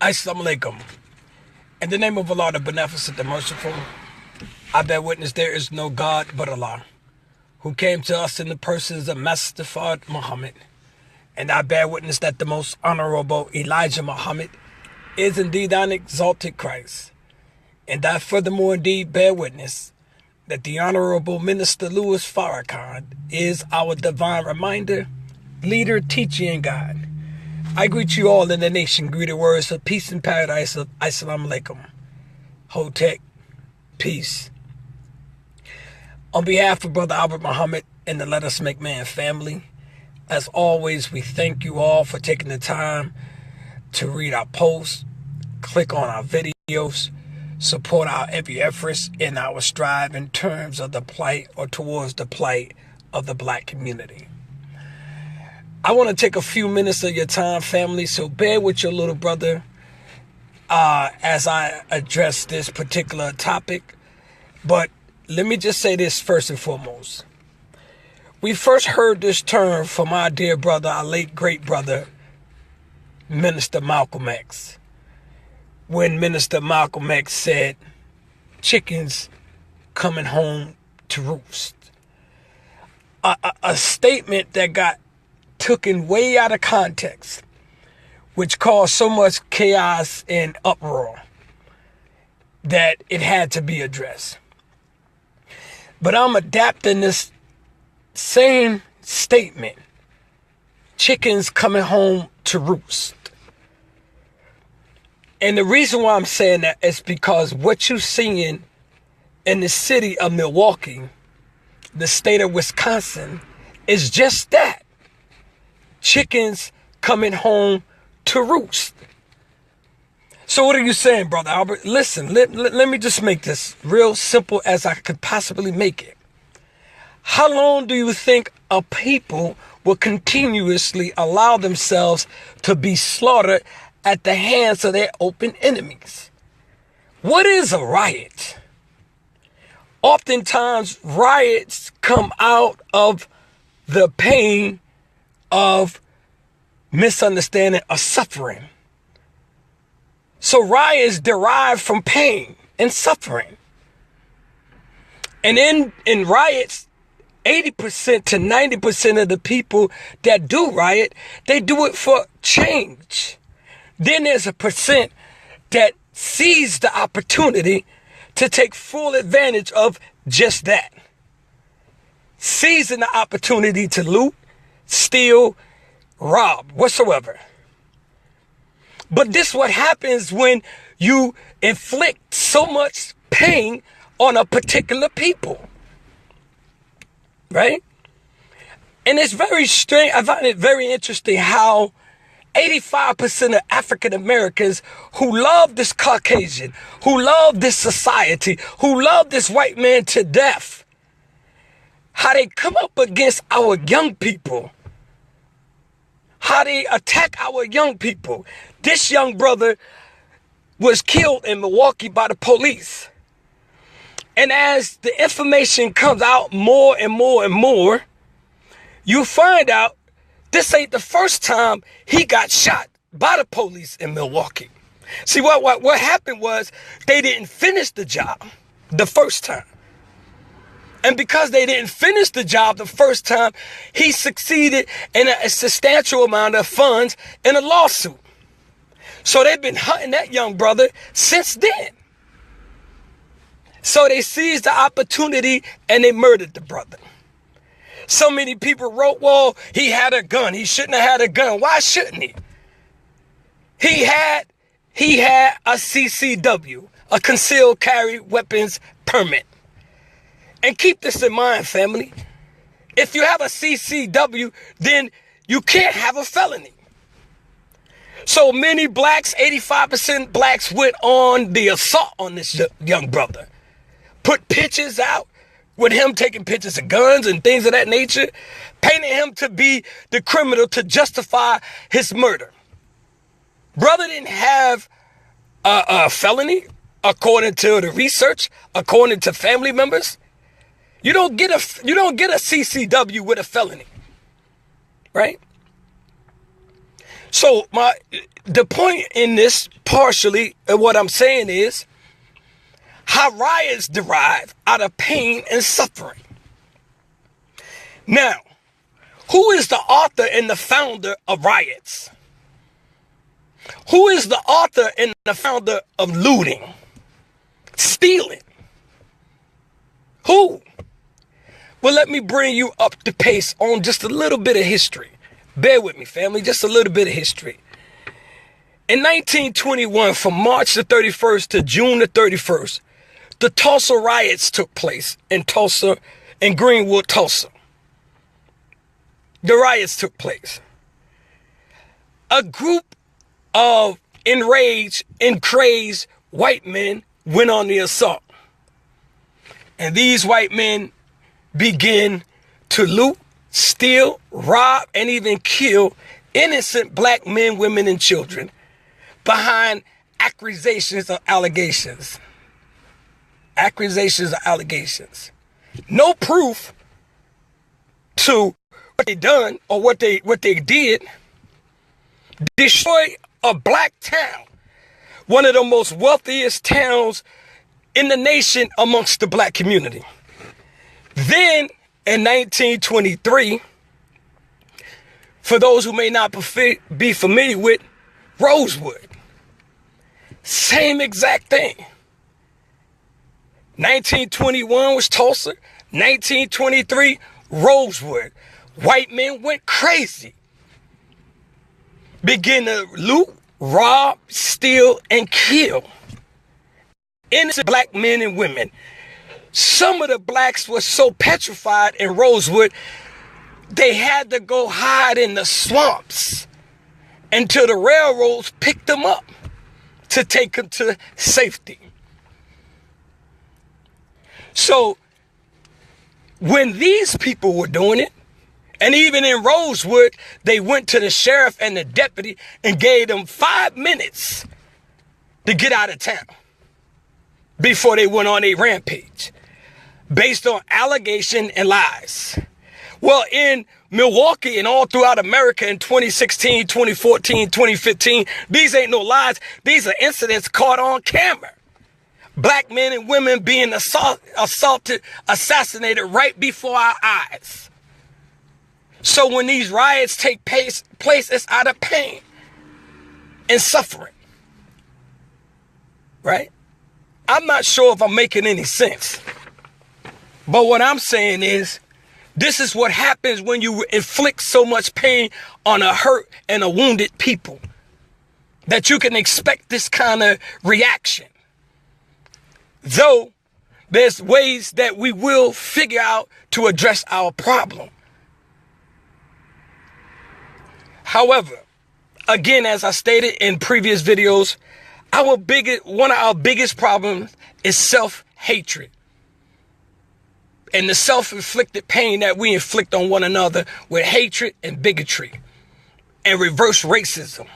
Assalamu alaikum. In the name of Allah, the Beneficent, the Merciful, I bear witness there is no God but Allah, who came to us in the persons of Mustafa Muhammad. And I bear witness that the most honorable Elijah Muhammad is indeed an exalted Christ. And I furthermore indeed bear witness that the Honorable Minister Louis Farrakhan is our divine reminder, leader, teacher, and guide. I greet you all in the nation, greeted words of peace and paradise of Assalamu alaikum. Hotep, peace. On behalf of Brother Albert Muhammad and the Let Us Make Man family, as always, we thank you all for taking the time to read our posts, click on our videos, support our every efforts in our strive in terms of the plight or towards the plight of the black community. I want to take a few minutes of your time, family, so bear with your little brother as I address this particular topic. But let me just say this first and foremost. We first heard this term from our dear brother, our late great brother, Minister Malcolm X, when Minister Malcolm X said, chickens coming home to roost. A statement that got taken way out of context, which caused so much chaos and uproar that it had to be addressed. But I'm adapting this same statement, chickens coming home to roost. And the reason why I'm saying that is because what you're seeing in the city of Milwaukee, the state of Wisconsin, is just that. Chickens coming home to roost. So what are you saying, Brother Albert? Listen, let me just make this real simple as I could possibly make it. How long do you think a people will continuously allow themselves to be slaughtered at the hands of their open enemies? What is a riot? Oftentimes, riots come out of the pain of misunderstanding or suffering. So riots derive from pain and suffering. And in riots, 80% to 90% of the people that do riot, they do it for change. Then there's a percent that sees the opportunity to take full advantage of just that. Seizing the opportunity to loot, steal, rob, whatsoever. But this is what happens when you inflict so much pain on a particular people. Right? And it's very strange. I find it very interesting how 85% of African Americans who love this Caucasian, who love this society, who love this white man to death, how they come up against our young people, how they attack our young people. This young brother was killed in Milwaukee by the police. And as the information comes out more and more and more, you find out this ain't the first time he got shot by the police in Milwaukee. See, what happened was they didn't finish the job the first time. And because they didn't finish the job the first time, he succeeded in a substantial amount of funds in a lawsuit. So they've been hunting that young brother since then. So they seized the opportunity and they murdered the brother. So many people wrote, well, he had a gun. He shouldn't have had a gun. Why shouldn't he? He had a CCW, a concealed carry weapons permit. And keep this in mind, family. If you have a CCW, then you can't have a felony. So many blacks, 85% blacks, went on the assault on this young brother. Put pictures out with him taking pictures of guns and things of that nature, painting him to be the criminal to justify his murder. Brother didn't have a felony, according to the research, according to family members. You don't get a CCW with a felony, right? So the point in this, partially, of what I'm saying is how riots derive out of pain and suffering. Now, who is the author and the founder of riots? Who is the author and the founder of looting, stealing? Who? Well, let me bring you up to pace on just a little bit of history. Bear with me, family, just a little bit of history. In 1921, from March the 31st to June the 31st, the Tulsa riots took place in Tulsa, in Greenwood, Tulsa. The riots took place. A group of enraged and crazed white men went on the assault. And these white men began to loot, steal, rob, and even kill innocent black men, women, and children behind accusations of allegations. Accusations of allegations. No proof to what they done or what they did. Destroy a black town, one of the most wealthiest towns in the nation amongst the black community. Then in 1923, for those who may not be familiar with Rosewood, same exact thing. 1921 was Tulsa, 1923 Rosewood. White men went crazy, began to loot, rob, steal, and kill innocent black men and women. Some of the blacks were so petrified in Rosewood, they had to go hide in the swamps until the railroads picked them up to take them to safety. So when these people were doing it, and even in Rosewood, they went to the sheriff and the deputy and gave them 5 minutes to get out of town before they went on a rampage based on allegation and lies. Well, in Milwaukee and all throughout America in 2016, 2014, 2015, these ain't no lies. These are incidents caught on camera. Black men and women being assaulted, assassinated right before our eyes. So when these riots take place, it's out of pain and suffering. Right? I'm not sure if I'm making any sense. But what I'm saying is, this is what happens when you inflict so much pain on a hurt and a wounded people, that you can expect this kind of reaction. Though there's ways that we will figure out to address our problem. However, again, as I stated in previous videos, one of our biggest problems is self-hatred. And the self-inflicted pain that we inflict on one another with hatred and bigotry and reverse racism.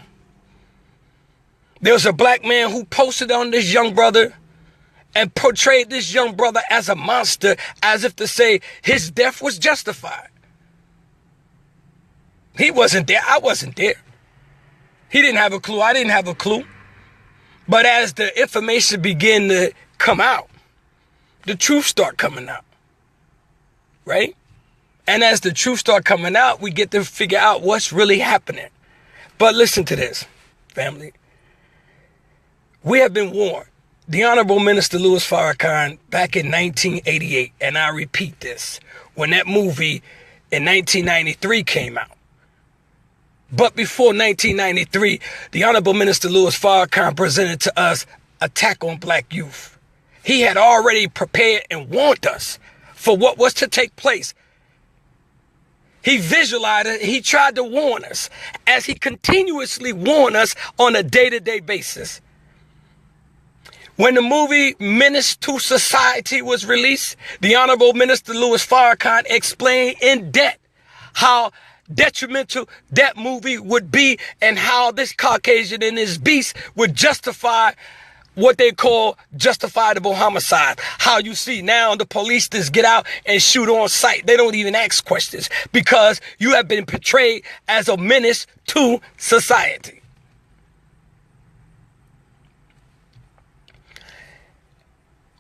There's a black man who posted on this young brother and portrayed this young brother as a monster, as if to say his death was justified. He wasn't there. I wasn't there. He didn't have a clue. I didn't have a clue. But as the information began to come out, the truth started coming out. Right? And as the truth started coming out, we get to figure out what's really happening. But listen to this, family. We have been warned. The Honorable Minister Louis Farrakhan back in 1988, and I repeat this, when that movie in 1993 came out. But before 1993, the Honorable Minister Louis Farrakhan presented to us Attack on Black Youth. He had already prepared and warned us for what was to take place. He visualized it. He tried to warn us, as he continuously warned us on a day-to-day basis. When the movie Menace to Society was released, the Honorable Minister Louis Farrakhan explained in depth how detrimental that movie would be and how this Caucasian and his beast would justify what they call justifiable homicide. How you see now the police just get out and shoot on sight. They don't even ask questions because you have been portrayed as a menace to society.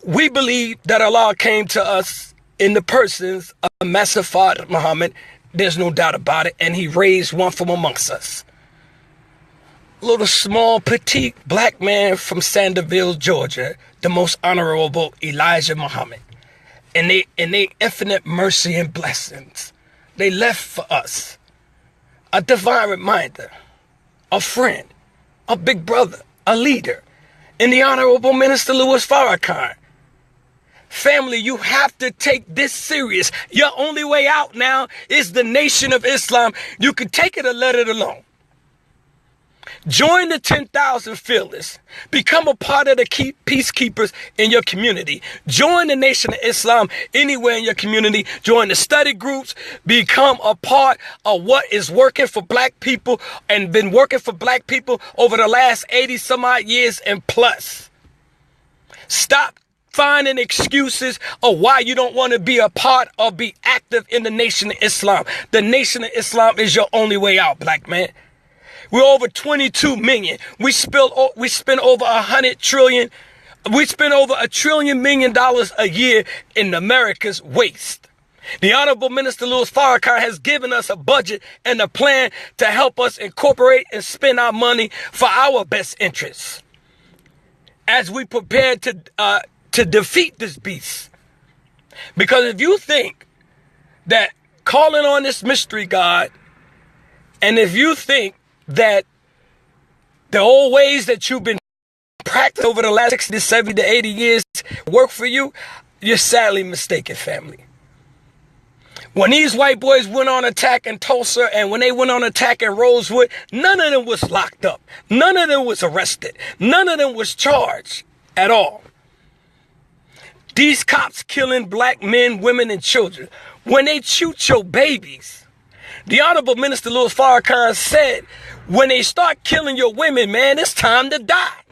We believe that Allah came to us in the persons of Masifat Muhammad. There's no doubt about it. And he raised one from amongst us. Little small petite black man from Sanderville, Georgia, the most honorable Elijah Muhammad. And they infinite mercy and blessings. They left for us a divine reminder, a friend, a big brother, a leader, and the Honorable Minister Louis Farrakhan. Family, you have to take this serious. Your only way out now is the Nation of Islam. You can take it or let it alone. Join the 10,000 Fearless. Become a part of the peacekeepers in your community. Join the Nation of Islam anywhere in your community. Join the study groups. Become a part of what is working for black people and been working for black people over the last 80 some odd years and plus. Stop finding excuses of why you don't want to be a part or be active in the Nation of Islam. The Nation of Islam is your only way out, black man. We're over 22 million. We spend over 100 trillion. We spend over $1 trillion a year in America's waste. The Honorable Minister Louis Farrakhan has given us a budget and a plan to help us incorporate and spend our money for our best interests as we prepare to defeat this beast. Because if you think that calling on this mystery God, and if you think that the old ways that you've been practicing over the last 60 to 70 to 80 years work for you, you're sadly mistaken, family. When these white boys went on attack in Tulsa and when they went on attack in Rosewood, none of them was locked up. None of them was arrested. None of them was charged at all. These cops killing black men, women, and children. When they shoot your babies, the Honorable Minister Louis Farrakhan said, when they start killing your women, man, it's time to die.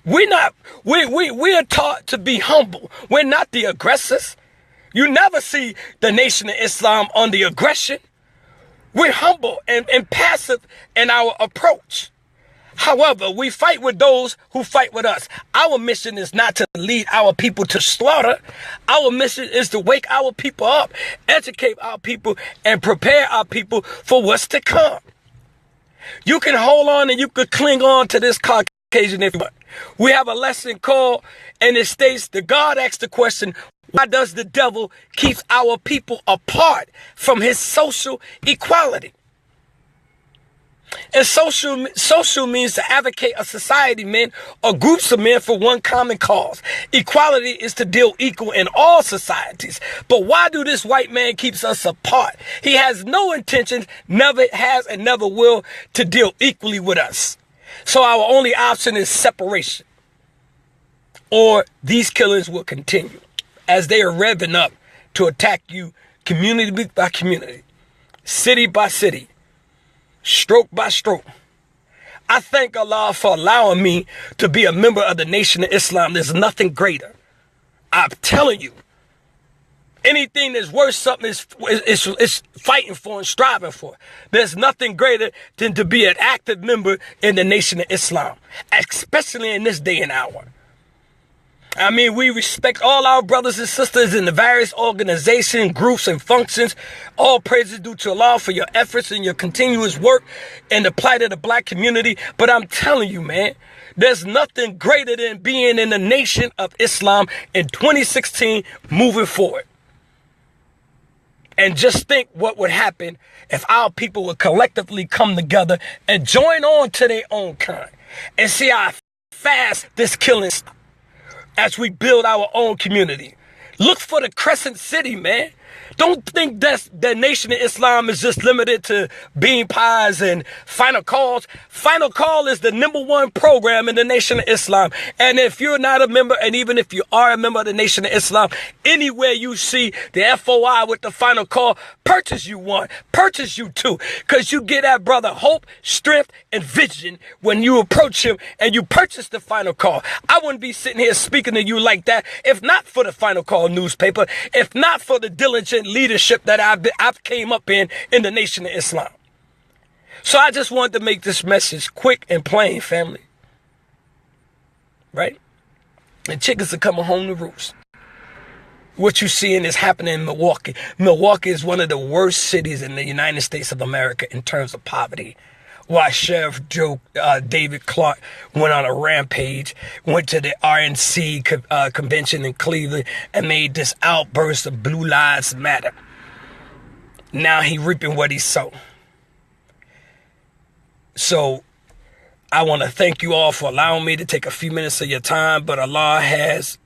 We're taught to be humble. We're not the aggressors. You never see the Nation of Islam on the aggression. We're humble and passive in our approach. However, we fight with those who fight with us. Our mission is not to lead our people to slaughter. Our mission is to wake our people up, educate our people, and prepare our people for what's to come. You can hold on and you can cling on to this Caucasian if you want. We have a lesson called, and it states that God asked the question, why does the devil keep our people apart from his social equality? And social means to advocate a society, men, or groups of men for one common cause. Equality is to deal equal in all societies. But why do this white man keeps us apart? He has no intention, never has and never will, to deal equally with us. So our only option is separation. Or these killings will continue as they are revving up to attack you community by community, city by city, stroke by stroke. I thank Allah for allowing me to be a member of the Nation of Islam. There's nothing greater. I'm telling you, anything that's worth something is fighting for and striving for. There's nothing greater than to be an active member in the Nation of Islam, especially in this day and hour. I mean, we respect all our brothers and sisters in the various organizations, groups, and functions. All praises due to Allah for your efforts and your continuous work in the plight of the black community. But I'm telling you, man, there's nothing greater than being in the Nation of Islam in 2016 moving forward. And just think what would happen if our people would collectively come together and join on to their own kind and see how fast this killing is. As we build our own community. Look for the Crescent City, man. Don't think that Nation of Islam is just limited to bean pies and Final Calls. Final Call is the #1 program in the Nation of Islam. And if you're not a member, and even if you are a member of the Nation of Islam, anywhere you see the FOI with the Final Call, purchase you one, purchase you two, because you get that brother hope, strength, and vision when you approach him and you purchase the Final Call. I wouldn't be sitting here speaking to you like that if not for the Final Call newspaper, if not for the diligent leadership that I've came up in the Nation of Islam. So I just wanted to make this message quick and plain, family. Right? And chickens are coming home to roost. What you're seeing is happening in Milwaukee. Milwaukee is one of the worst cities in the United States of America in terms of poverty. Why Sheriff David Clark went on a rampage, went to the RNC convention in Cleveland and made this outburst of Blue Lives Matter. Now he reaping what he sowed. So I want to thank you all for allowing me to take a few minutes of your time, but Allah has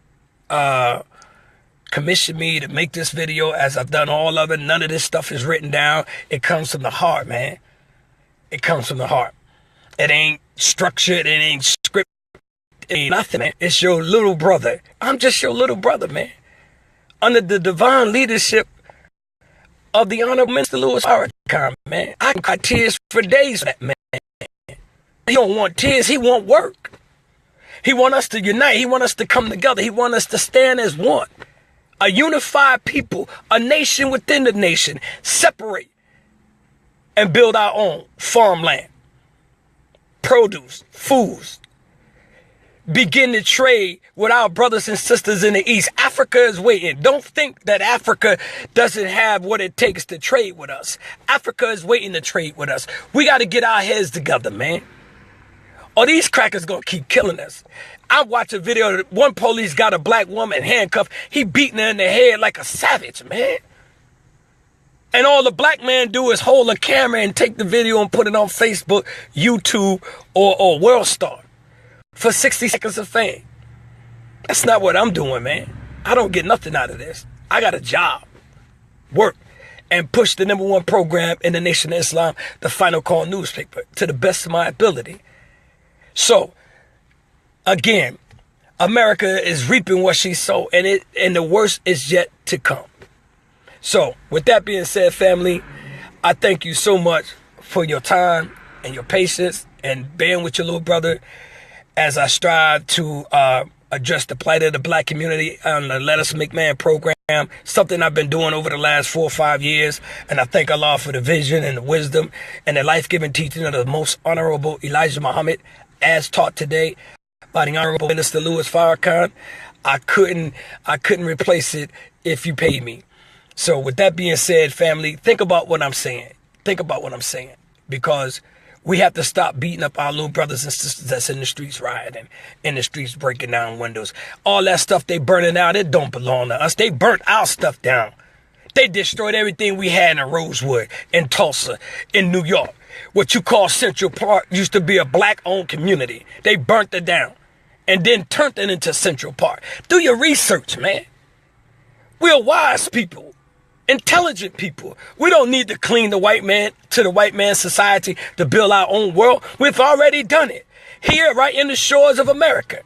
commissioned me to make this video as I've done all of it. None of this stuff is written down. It comes from the heart, man. It comes from the heart. It ain't structured. It ain't scripted. It ain't nothing, man. It's your little brother. I'm just your little brother, man. Under the divine leadership of the Honorable Minister Louis Farrakhan, man. I can cry tears for days for that, man. He don't want tears. He want work. He want us to unite. He want us to come together. He want us to stand as one. A unified people. A nation within the nation. Separate. And build our own farmland, produce, foods. Begin to trade with our brothers and sisters in the East. Africa is waiting. Don't think that Africa doesn't have what it takes to trade with us. Africa is waiting to trade with us. We got to get our heads together, man. Or these crackers going to keep killing us. I watched a video that one police got a black woman handcuffed. He beating her in the head like a savage, man. And all the black man do is hold a camera and take the video and put it on Facebook, YouTube, or World Star for 60 seconds of fame. That's not what I'm doing, man. I don't get nothing out of this. I got a job, work, and push the #1 program in the Nation of Islam, the Final Call newspaper, to the best of my ability. So, again, America is reaping what she sowed, and the worst is yet to come. So, with that being said, family, I thank you so much for your time and your patience and being with your little brother as I strive to address the plight of the black community on the Let Us Make Man program, something I've been doing over the last 4 or 5 years. And I thank Allah for the vision and the wisdom and the life-giving teaching of the most honorable Elijah Muhammad, as taught today by the Honorable Minister Louis Farrakhan. I couldn't replace it if you paid me. So with that being said, family, think about what I'm saying. Think about what I'm saying. Because we have to stop beating up our little brothers and sisters that's in the streets rioting, in the streets breaking down windows. All that stuff they burning out, it don't belong to us. They burnt our stuff down. They destroyed everything we had in Rosewood, in Tulsa, in New York. What you call Central Park used to be a black-owned community. They burnt it down and then turned it into Central Park. Do your research, man. We're wise people. Intelligent people. We don't need to clean the white man to the white man's society to build our own world. We've already done it here, right in the shores of America.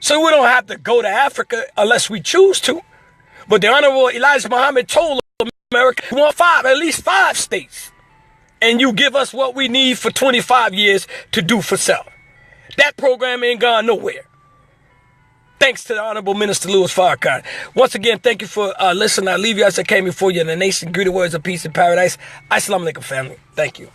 So we don't have to go to Africa unless we choose to. But the Honorable Elijah Muhammad told America, we want at least five states. And you give us what we need for 25 years to do for self. That program ain't gone nowhere. Thanks to the Honorable Minister Louis Farrakhan. Once again, thank you for listening. I leave you as I came before you in the nation. Greet the words of peace and paradise. Assalamu alaikum, family. Thank you.